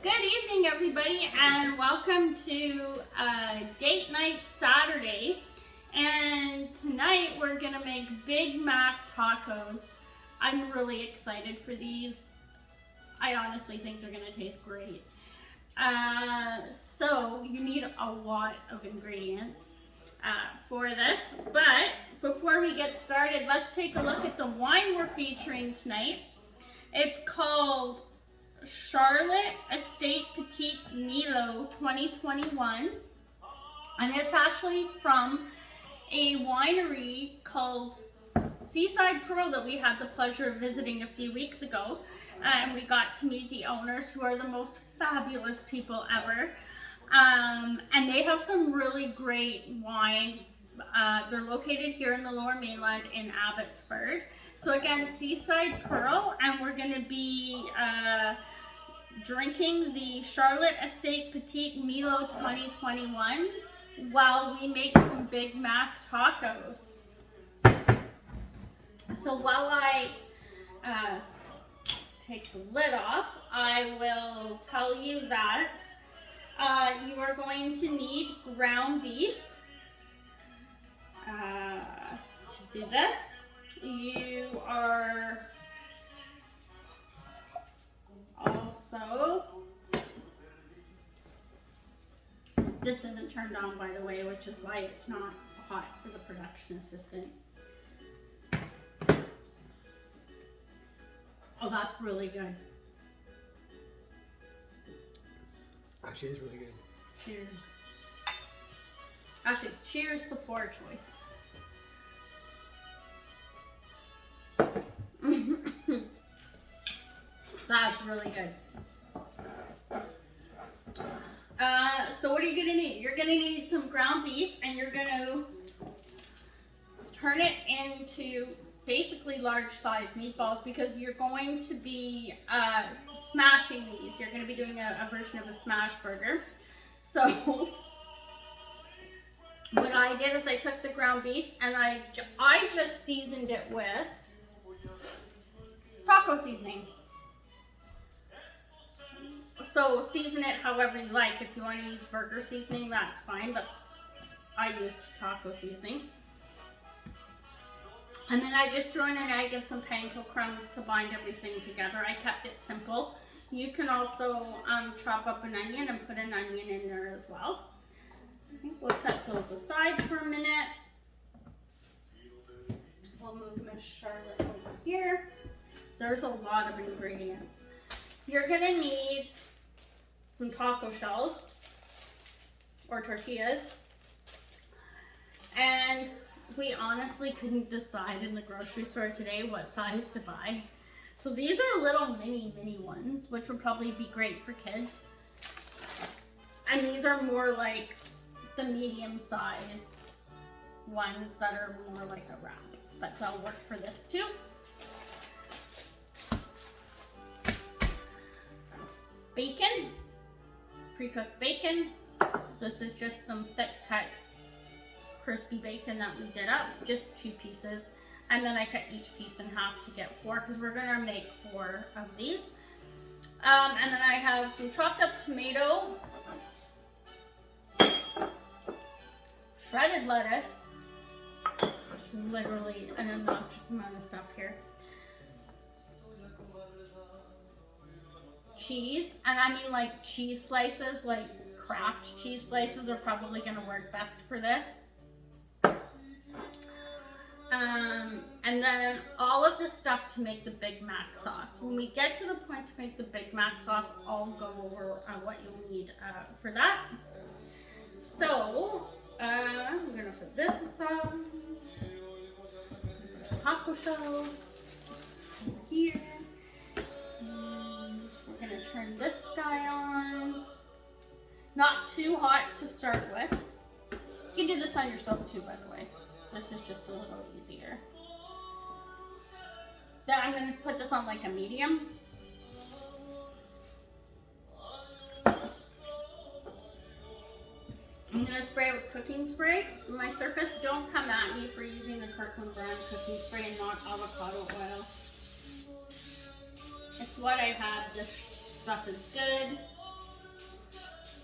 Good evening, everybody, and welcome to Date Night Saturday. And tonight we're gonna make Big Mac tacos. I'm really excited for these. I honestly think they're gonna taste great. So you need a lot of ingredients for this. But before we get started, let's take a look at the wine we're featuring tonight. It's called Charlotte Estate Petit Milo 2021, and it's actually from a winery called Seaside Pearl that we had the pleasure of visiting a few weeks ago, and we got to meet the owners, who are the most fabulous people ever. And they have some really great wine. They're located here in the Lower Mainland in Abbotsford. So again, Seaside Pearl, and we're going to be drinking the Charlotte Estate Petit Milo 2021 while we make some Big Mac tacos. So while I take the lid off, I will tell you that you are going to need ground beef. To do this, you are also, this isn't turned on, by the way, which is why it's not hot for the production assistant. Oh, that's really good. Actually, it's really good. Cheers. Actually, cheers to poor choices. That's really good. So what are you gonna need? You're gonna need some ground beef, and you're gonna turn it into basically large size meatballs, because you're going to be smashing these. You're gonna be doing a version of a smash burger. So what I did is I took the ground beef and I just seasoned it with taco seasoning. So season it however you like. If you want to use burger seasoning, that's fine, but I used taco seasoning. And then I just threw in an egg and some panko crumbs to bind everything together. I kept it simple. You can also chop up an onion and put an onion in there as well. I think we'll set those aside for a minute. We'll move Miss Charlotte over here. So there's a lot of ingredients. You're gonna need some taco shells or tortillas. And we honestly couldn't decide in the grocery store today what size to buy. So these are little mini ones, which would probably be great for kids. And these are more like the medium size ones that are more like a wrap, but they'll work for this too. Bacon, pre-cooked bacon. This is just some thick cut crispy bacon that we did up, just 2 pieces. And then I cut each piece in half to get 4, because we're gonna make 4 of these. And then I have some chopped up tomato, shredded lettuce, literally an obnoxious amount of stuff here, cheese, and I mean like cheese slices, like Kraft cheese slices are probably gonna work best for this. And then all of the stuff to make the Big Mac sauce. When we get to the point to make the Big Mac sauce, I'll go over what you'll need for that. So, I'm gonna put this aside. Taco shells over here. And we're gonna turn this guy on. Not too hot to start with. You can do this on your stove too, by the way. This is just a little easier. Then I'm gonna put this on like a medium. I'm gonna spray it with cooking spray. My surface, don't come at me for using the Kirkland brand cooking spray and not avocado oil. It's what I had. This stuff is good.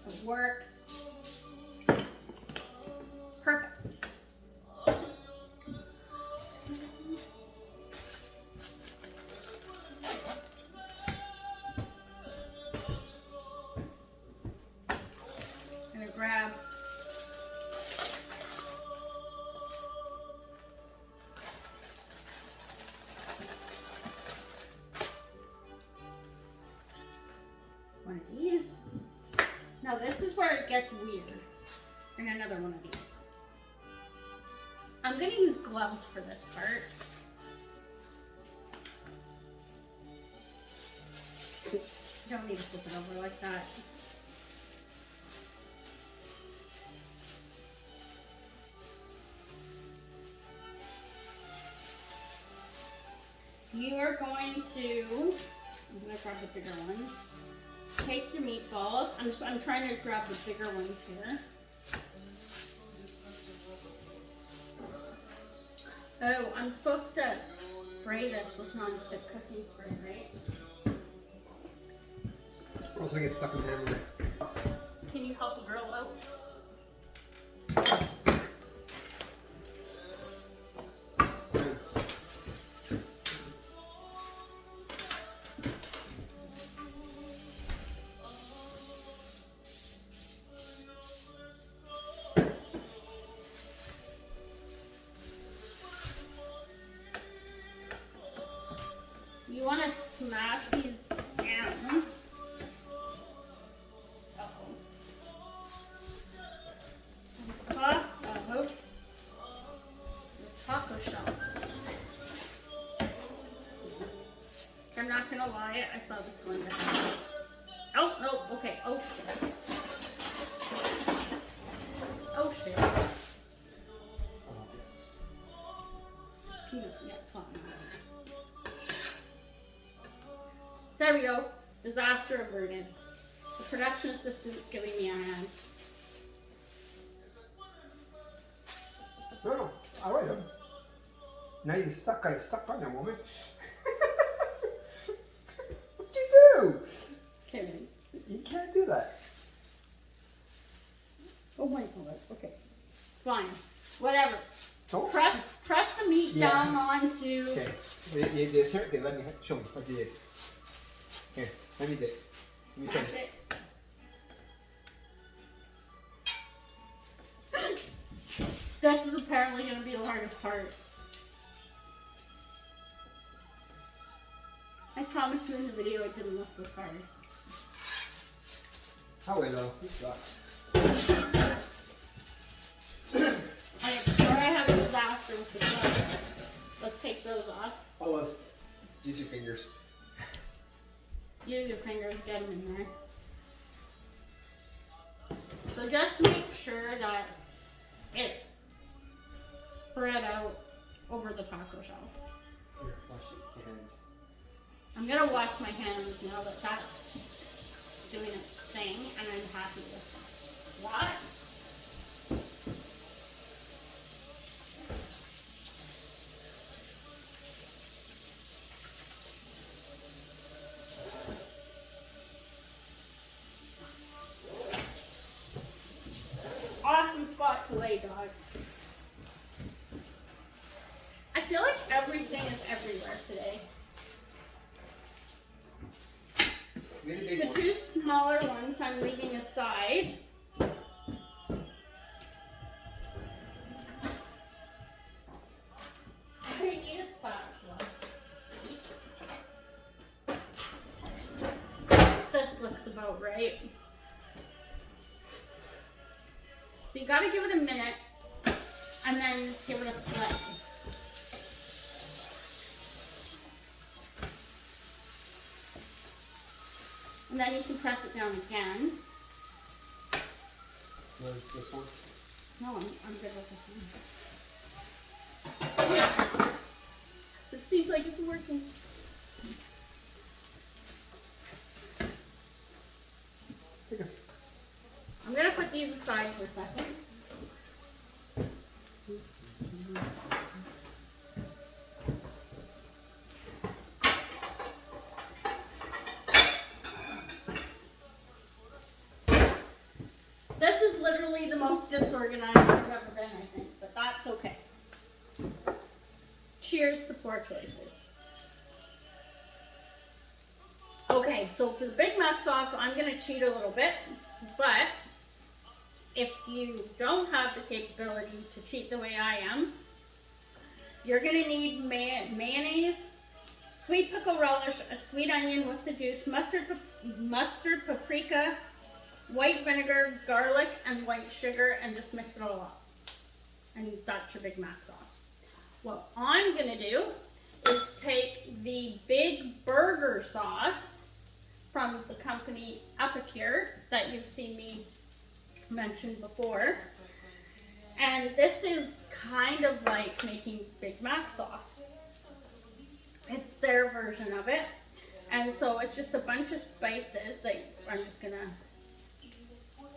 It works. Perfect. I'm gonna grab one of these. Now this is where it gets weird. And another one of these. I'm gonna use gloves for this part. You don't need to flip it over like that. You are going to, I'm gonna grab the bigger ones. Take your meatballs. I'm trying to grab the bigger ones here. Oh, I'm supposed to spray this with non-stick cooking spray, right? Or else I get stuck in the hammer. Can you help a girl out? You want to smash these down. Uh-oh. On top of the taco shell. I'm not gonna lie, I saw this going down. Oh, no, okay, oh shit. Oh shit. Peanut, yeah, fine. There we go. Disaster averted. The production assistant giving me a hand. No, all right. Now you got it stuck on there, woman. What'd you do? Okay. You can't do that. Oh my god. Okay. Fine. Whatever. Don't. Press the meat Yeah. down onto. Okay. You did certain. Let me show me what you did. Here, let me do it. Let me Smash try. it. This is apparently going to be the hardest part. I promised you in the video it didn't look this hard. Oh wait, no, this sucks. Alright, before I have a disaster with the gloves, let's take those off. Oh, let's use your fingers. Use your fingers, get them in there. So just make sure that it's spread out over the taco shell. Here, wash your hands. I'm gonna wash my hands now that that's doing its thing, and I'm happy with it. What? Awesome spot to lay, dog. I feel like everything is everywhere today. The two smaller ones I'm leaving aside. I need a spatula. This looks about right. So you gotta give it a minute and then give it a flip. And then you can press it down again. This one? No, I'm good with this one. It seems like it's working. I'm gonna put these aside for a second. literally the most disorganized I've ever been, I think, but that's okay. Cheers to poor choices. Okay, so for the Big Mac sauce, I'm gonna cheat a little bit, but if you don't have the capability to cheat the way I am, you're gonna need mayonnaise, sweet pickle relish, a sweet onion with the juice, mustard, paprika, white vinegar, garlic, and white sugar, and just mix it all up. And that's your Big Mac sauce. What I'm gonna do is take the Big Burger sauce from the company Epicure that you've seen me mention before. And this is kind of like making Big Mac sauce. It's their version of it. And so it's just a bunch of spices that I'm just gonna,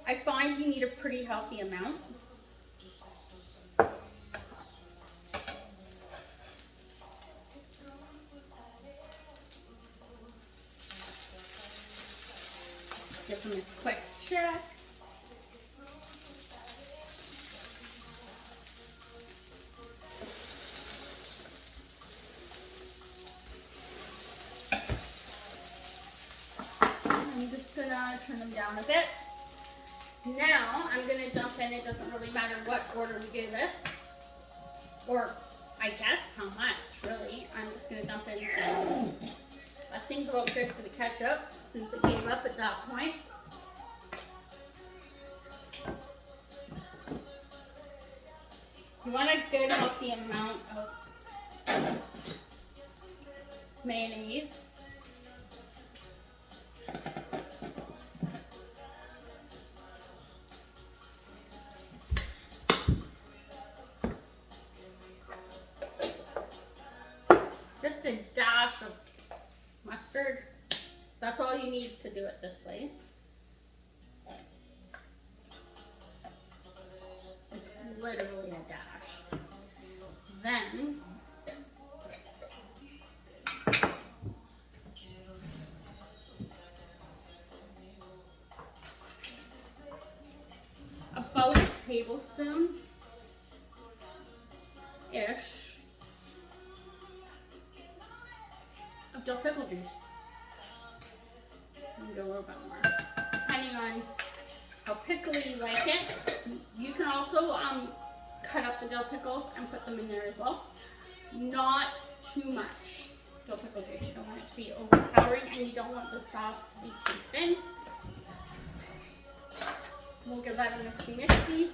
I find you need a pretty healthy amount. Give them a quick check. I'm just gonna turn them down a bit. Now I'm gonna dump in, it doesn't really matter what order we do this, or I guess how much really. I'm just gonna dump in some. That seems about good for the ketchup since it gave up at that point. You want a good healthy amount of mayonnaise. Just a dash of mustard. That's all you need to do it this way. Literally a dash. Then about a tablespoon ish of dill pickle juice. Maybe a little bit more, depending on how pickly you like it. You can also cut up the dill pickles and put them in there as well. Not too much dill pickle juice. You don't want it to be overpowering, and you don't want the sauce to be too thin. We'll give that a mixy.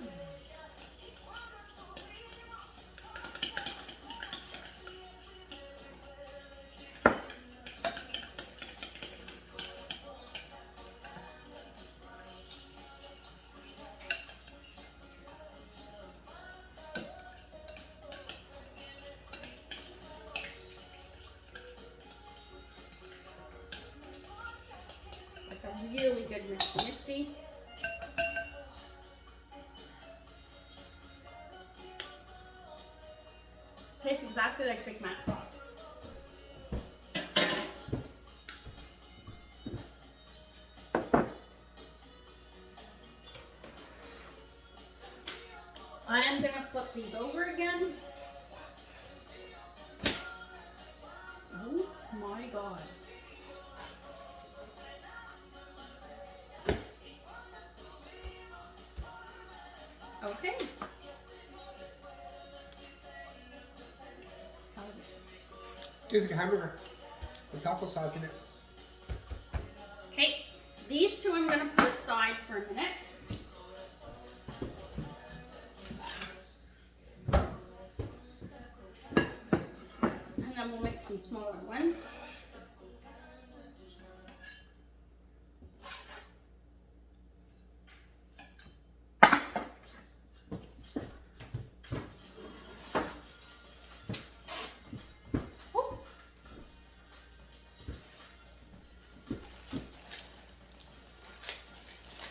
Really good mixy. Tastes exactly like Big Mac sauce. I am gonna flip these over again. Oh my God. Okay. How's it? Tastes like a hamburger with taco sauce in it. Okay, these two I'm gonna put aside for a minute. And then we'll make some smaller ones.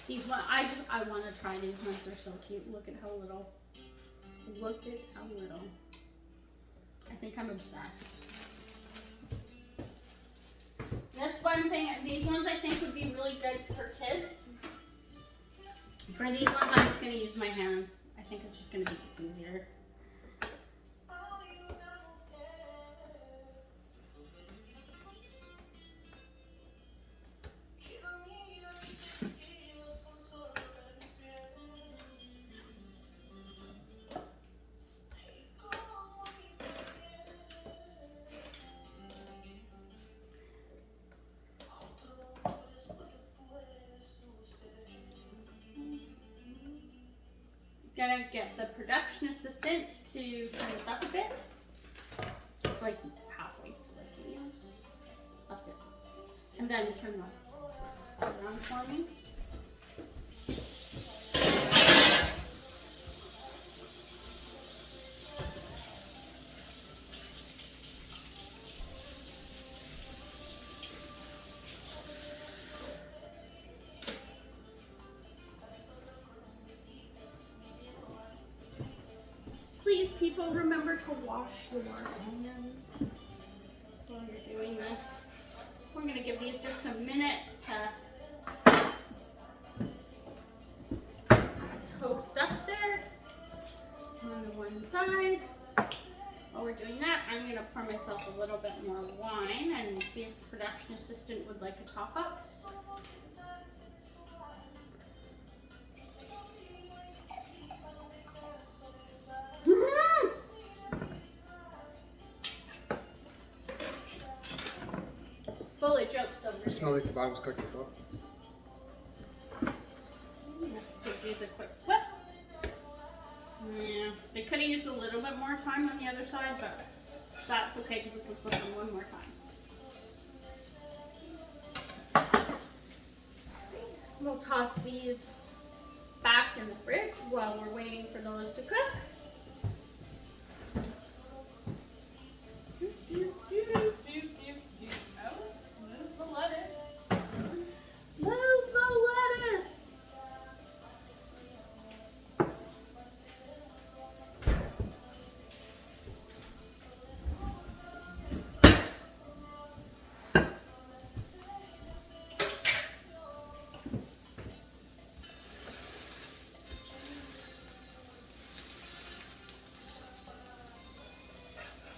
These one, I want to try these ones. They're so cute. Look at how little. Look at how little. I think I'm obsessed. This one thing, these ones I think would be really good for kids. For these ones, I'm just gonna use my hands. I think it's just gonna be easier. Gonna get the production assistant to turn this up a bit. Just like halfway through the videos. That's good. And then turn that around for me. Please, people, remember to wash your hands while you're doing this. We're going to give these just a minute to toast up there on the one side. While we're doing that, I'm going to pour myself a little bit more wine and see if the production assistant would like a top up. Full of jokes over It smells like the bottom's cooking full. Give these a quick flip. Yeah, they could have used a little bit more time on the other side, but that's okay because we can flip them one more time. We'll toss these back in the fridge while we're waiting for those to cook.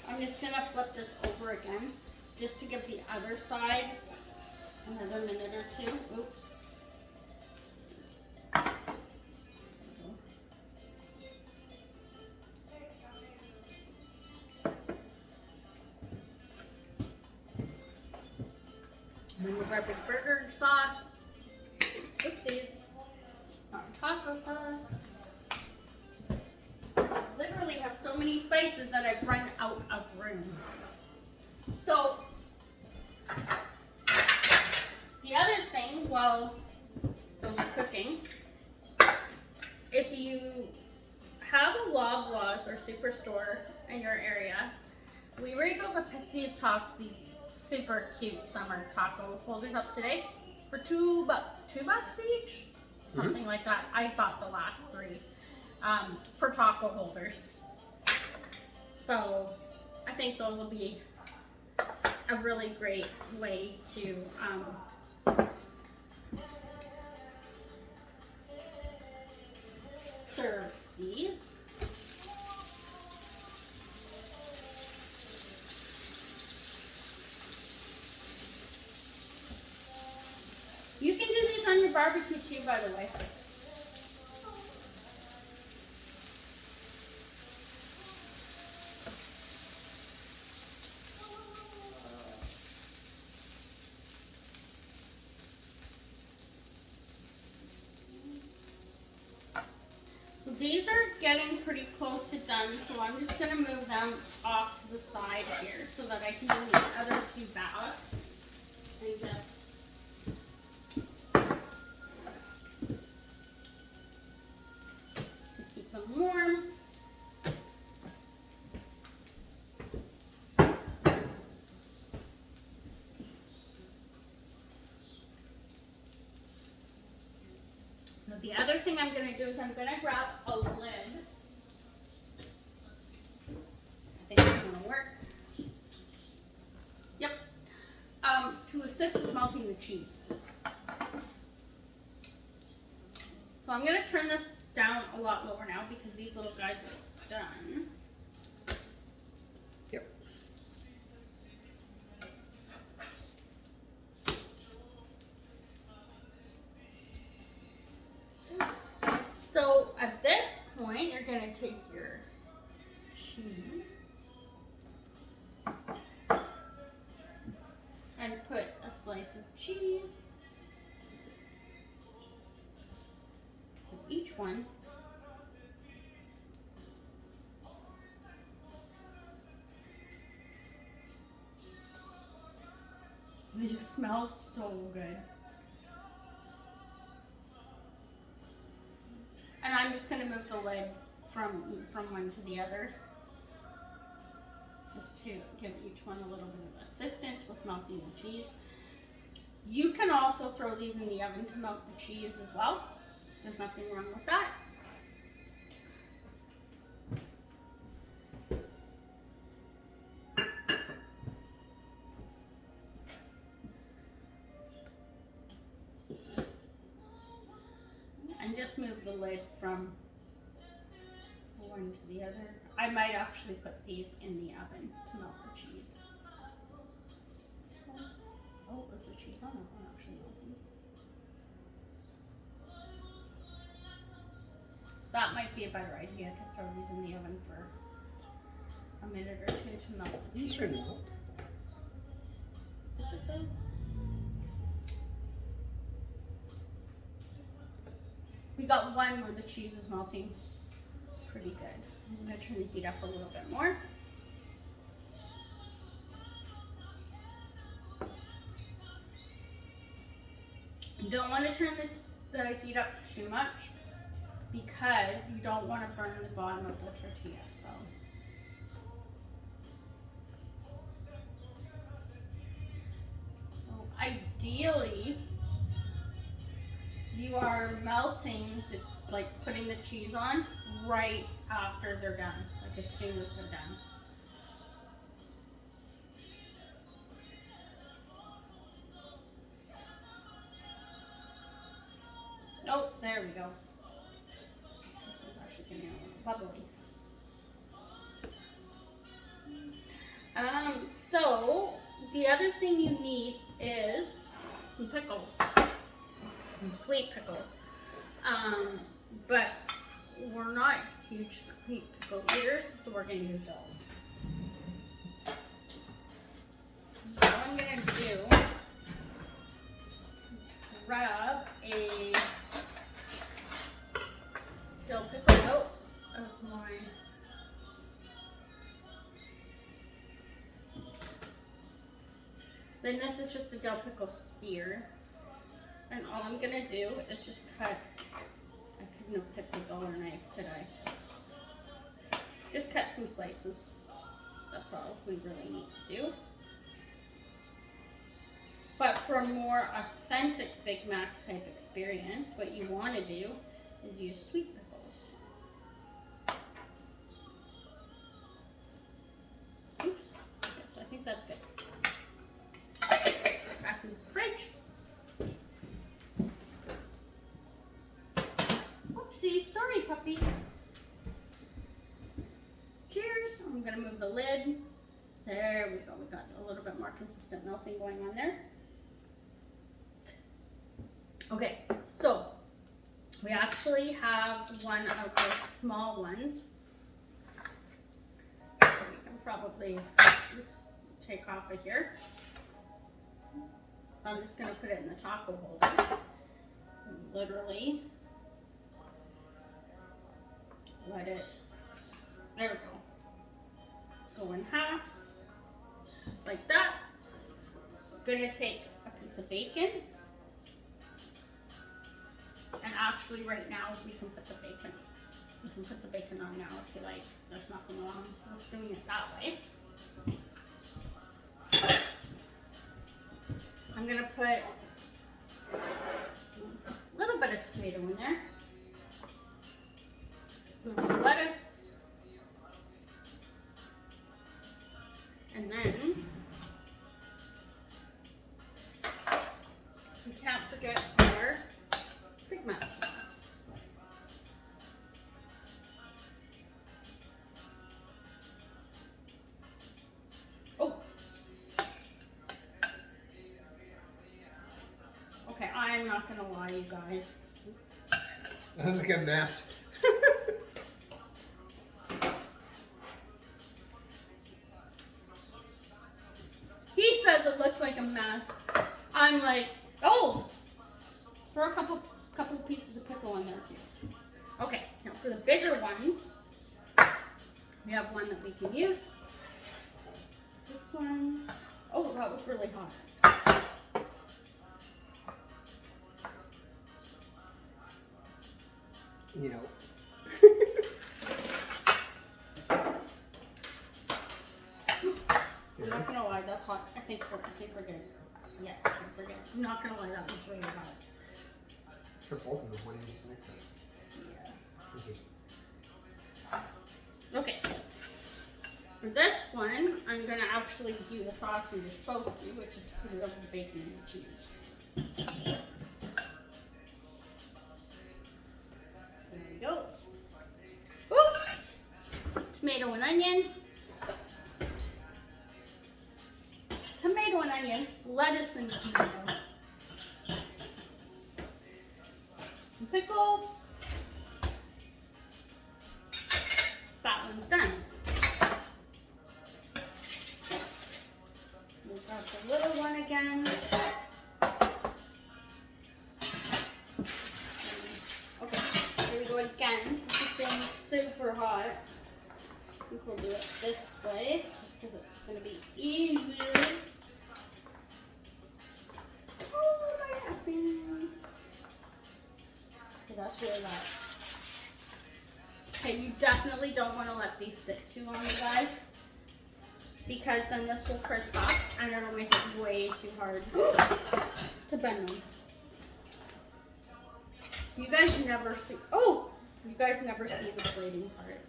I'm just gonna flip this over again, just to give the other side another minute or two. Oops. Remove our big burger sauce. Oopsies. Our taco sauce. Literally have so many spices that I've run out of room. So the other thing while those are cooking, if you have a Loblaws or Superstore in your area, we were able to pick these super cute summer taco holders up today for $2 each, something like that. I bought the last 3. For taco holders. So I think those will be a really great way to serve these. You can do these on your barbecue too, by the way. These are getting pretty close to done, so I'm just going to move them off to the side here so that I can do the other 2 ballots and just keep them warm. Now the other thing I'm going to do is I'm going to grab a lid. I think it's going to work. Yep. To assist with melting the cheese. So I'm going to turn this down a lot lower now because these little guys are done. Yep. So at this point, you're gonna take your cheese and put a slice of cheese in each one. These smell so good. And I'm just gonna move the lid from one to the other, just to give each one a little bit of assistance with melting the cheese. You can also throw these in the oven to melt the cheese as well. There's nothing wrong with that. And just move the lid from one to the other. I might actually put these in the oven to melt the cheese. Oh, is the cheese on? That one actually melting. That might be a better idea to throw these in the oven for a minute or two to melt the cheese. These are melt. Is it though? We got one where the cheese is melting pretty good. I'm gonna turn the heat up a little bit more. You don't want to turn the heat up too much because you don't want to burn the bottom of the tortilla. So ideally, you are melting putting the cheese on right after they're done, like as soon as they're done. Oh, there we go. This one's actually getting a little bubbly. So the other thing you need is some pickles, some sweet pickles. But we're not huge sweet pickle eaters, so we're going to use dill. What I'm going to do, grab a dill pickle out of my then this is just a dill pickle spear. And all I'm going to do is just cut. I couldn't have picked a dollar knife, could I? Just cut some slices. That's all we really need to do. But for a more authentic Big Mac type experience, what you want to do is use sweet pickles. Oops. Yes, I think that's good. Back in the fridge. Oopsie, sorry puppy. Cheers. I'm gonna move the lid. There we go. We got a little bit more consistent melting going on there. Okay, so we actually have one of the small ones. We can probably take off of here. I'm just going to put it in the taco holder. Literally let it, there we go. Go in half, like that. Going to take a piece of bacon. And actually right now we can put the bacon. You can put the bacon on now if you like. There's nothing wrong with doing it that way. I'm gonna put a little bit of tomato in there. A little bit of lettuce. And then we can't forget our Big Mac sauce. not gonna lie, you guys. That looks like a mess. He says it looks like a mess. I'm like, oh, throw a couple pieces of pickle in there too. Okay, now for the bigger ones, we have one that we can use. This one, oh, that was really hot. You know. I'm not gonna lie, that's hot. I think we're good. Yeah, I think we're good. I'm not gonna lie, that was really hot. For both of them, why don't you just mix it? Yeah. This is Okay. For this one, I'm gonna actually do the sauce we were supposed to, which is to put it over the bacon and the cheese. There we go. Woo! Tomato and onion. Tomato and onion, lettuce and tomato. And pickles. That one's done. We've got the little one again. Okay, here we go again. This thing's super hot. I think we'll do it this way, just because it's going to be easier. Oh, my napkin. Okay, that's really hot. Okay, you definitely don't want to let these sit too long, you guys, because then this will crisp up and it'll make it way too hard to bend them. You guys never see, you guys never see the plating part.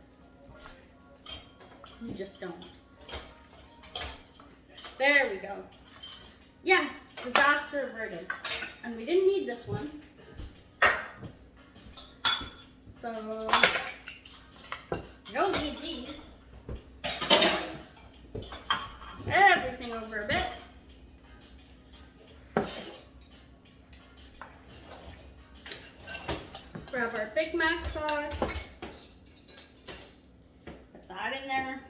You just don't. There we go. Yes, disaster averted. And we didn't need this one. So, you don't need these. Everything over a bit. Grab our Big Mac sauce. Put that in there.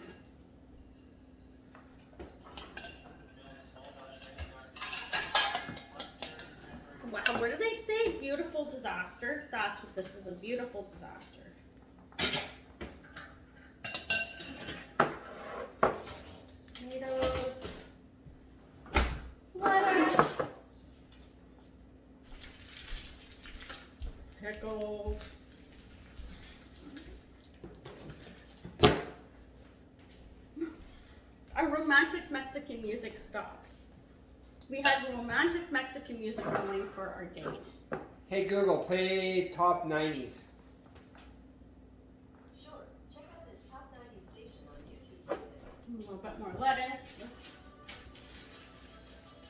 Wow, what do they say? Beautiful disaster. That's what this is, a beautiful disaster. Tomatoes. Lettuce. Pickles. Our romantic Mexican music stopped. We had romantic Mexican music going for our date. Hey Google, play top 90s. Sure. Check out this top 90 station on YouTube. A little bit more lettuce.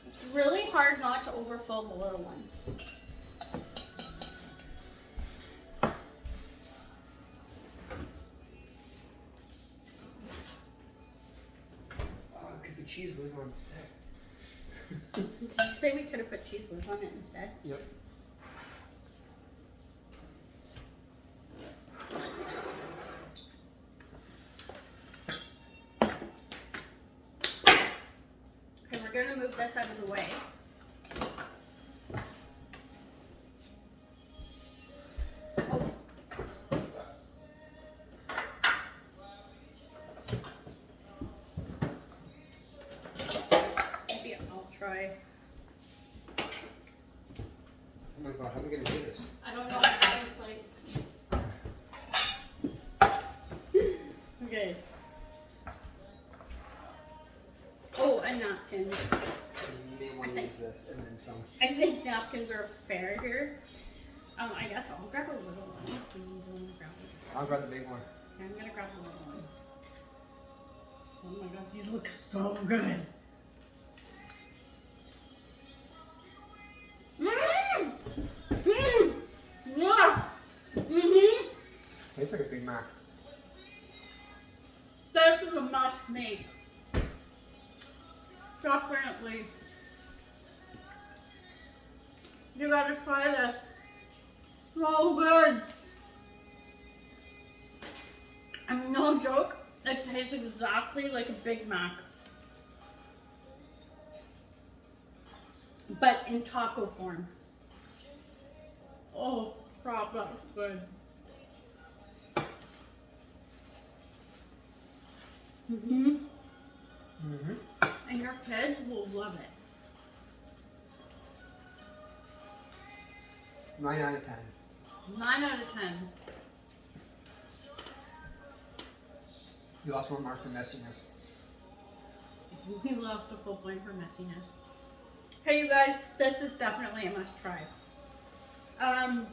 It's really hard not to overfill the little ones. Oh, it could be cheese whiz on instead. Did you say we could have put cheese whiz on it instead? Yep. Okay, we're gonna move this out of the way. Oh. Maybe I'll try. Oh my god, how am I gonna do this? I don't know how to plates. Okay. Oh, and napkins. You may want to use this and then some. I think napkins are fair here. I guess I'll grab a little one. I'll grab the big one. I'm gonna grab the little one. Oh my god, these look so good. Mmm! Mmm! Yeah! Mm-hmm! Tastes like a Big Mac. This is a must make. Definitely. You You gotta try this. So good. And no joke, it tastes exactly like a Big Mac. But in taco form. Oh, crap, that's good. And your kids will love it. 9 out of 10. 9 out of 10. You lost one mark for messiness. We lost a full point for messiness. Hey, you guys, this is definitely a must try. I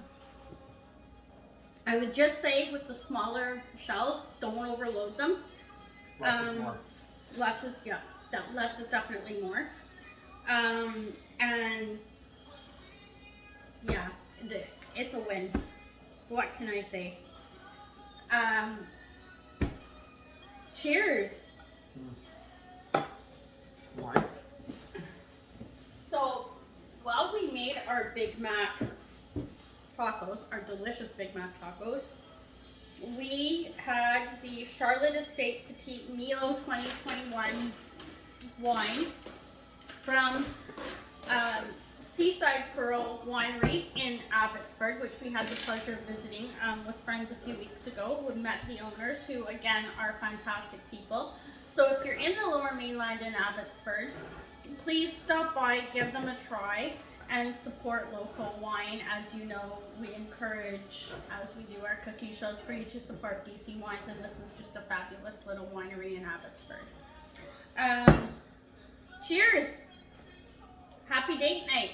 would just say with the smaller shells, don't overload them. Less is more. Less is, yeah, less is definitely more. And yeah, it's a win. What can I say? Cheers. Wine. So, while we made our Big Mac tacos, our delicious Big Mac tacos, we had the Charlotte Estate Petit Milo 2021 wine from Seaside Pearl Winery in Abbotsford, which we had the pleasure of visiting with friends a few weeks ago. We met the owners, who again are fantastic people. So if you're in the Lower Mainland in Abbotsford, please stop by, give them a try, and support local wine. As you know, we encourage, as we do our cooking shows, for you to support BC wines, and this is just a fabulous little winery in Abbotsford. Cheers! Happy date night!